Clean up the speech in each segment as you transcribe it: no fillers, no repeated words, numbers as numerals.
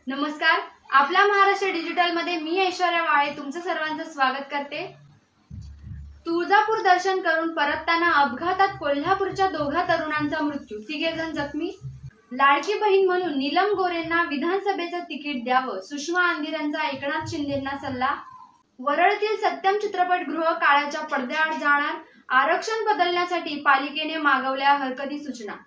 नमस्कार, आपला महाराष्ट्र डिजिटल मध्ये मी ऐश्वर्या वाळे तुमचं सर्वांचं स्वागत करते। तुळजापूर दर्शन करून परतताना अपघातात कोल्हापूरच्या दोघा तरुणांचा मृत्यू, 3 जण जखमी। लाडकी बहीण म्हणून नीलम गोरेंना विधानसभेचं तिकीट द्यावं, सुषमा अंदिरांचा एकनाथ शिंदेंना सल्ला। वरळतील सत्यम चित्रपटगृह काळाच्या पडद्याआड जाणार, आरक्षण बदलण्यासाठी पालिकेने मागवल्या हरकती सूचना।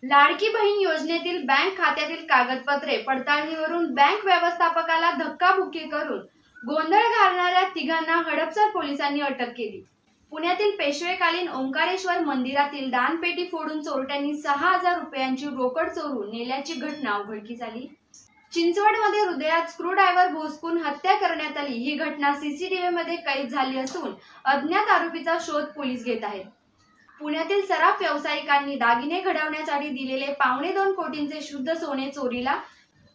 लाडकी बहीण योजनेतील बँक खात्यातील कागदपत्रे पडताळणीवरून बँक व्यवस्थापकाला धक्काबुक्की करून गोंधळ घालणाऱ्या तिघांना हडपसर पोलिसांनी अटक केली। पुण्यातील पेशवेकालीन ओंकारेश्वर मंदिरातील दानपेटी फोडून चोरट्यांनी 6,000 रुपयांची रोकड चोरून नेल्याची घटना उघडकीस आली। चिंचवडमध्ये हृदयात स्क्रूड्रायव्हर भोसकून हत्या करण्यात आली। ही घटना सीसीटीव्ही मध्ये कैद झाली असून अज्ञात आरोपीचा शोध पोलीस घेत आहेत। पुण्यातील सराफ व्यावसायिकांनी दागिने घडवण्यासाठी दिलेले 2.25 कोटींचे शुद्ध सोने चोरीला,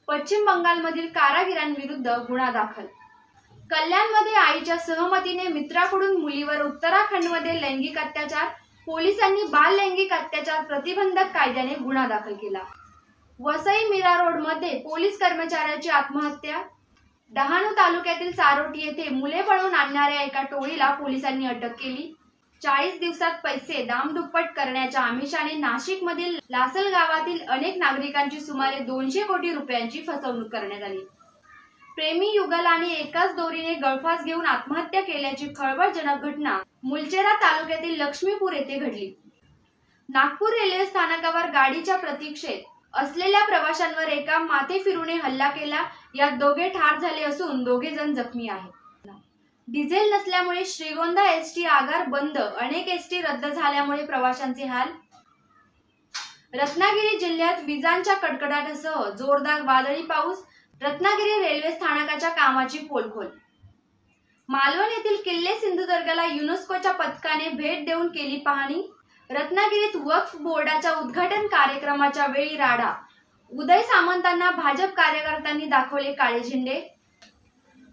पश्चिम बंगालमधील कारागिरांविरुद्ध गुन्हा दाखल। कल्याणमध्ये आईच्या सहमतीने मित्राकडून मुलीवर उत्तराखंडमध्ये लैंगिक अत्याचार, पोलिसांनी बाल लैंगिक अत्याचार प्रतिबंधक कायद्याने गुन्हा दाखल केला। वसई मीरा रोड मध्ये पोलीस कर्मचाऱ्याची आत्महत्या। डहाणू तालुक्यातील चारोटी येथे मुले पळवून आणणाऱ्या एका टोळीला पोलिसांनी अटक केली। 40 दिवसात पैसे दामदुप्पट करण्याच्या आमिषाने नाशिकमधील लासल गावातील अनेक नागरिकांची सुमारे 200 कोटी रुपयांची फसवणूक करण्यात आली। प्रेमी युगलाने एकाच दोरीने गळफास घेऊन आत्महत्या केल्याची खळबळजनक घटना मुलचेरा तालुक्यातील लक्ष्मीपूर येथे घडली। नागपूर रेल्वे स्थानकावर गाडीच्या प्रतीक्षेत असलेल्या प्रवाशांवर एका माथेफिरूने हल्ला केला। यात दोघे ठार झाले असून 2 जण जखमी आहेत। डिझेल नसल्यामुळे श्रीगोंदा एसटी आगार बंद, अनेक एसटी रद्द झाल्यामुळे प्रवाशांचे हाल। रत्नागिरी जिल्ह्यात विजांच्या कडकडाटासह जोरदार वादळी पाऊस, रत्नागिरी रेल्वे स्थानकाच्या कामाची पोलखोल। मालवण येथील किल्ले सिंधुदुर्गला युनेस्कोच्या पथकाने भेट देऊन केली पाहणी। रत्नागिरीत वक्फ बोर्डाच्या उद्घाटन कार्यक्रमाच्या वेळी राडा, उदय सामंतांना भाजप कार्यकर्त्यांनी दाखवले काळे झेंडे।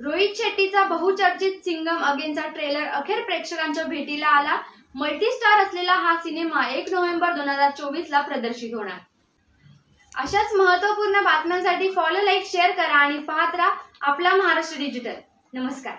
रोहित शेट्टीचा बहुचर्चित सिंघम अगेनचा ट्रेलर अखेर प्रेक्षकांच्या भेटीला आला। मल्टीस्टार असलेला हा सिनेमा 1 नोव्हेंबर 2024 ला प्रदर्शित होणार। अशाच महत्त्वपूर्ण बातम्यांसाठी फॉलो, लाईक, शेअर करा आणि पाहत राहा आपला महाराष्ट्र डिजिटल। नमस्कार।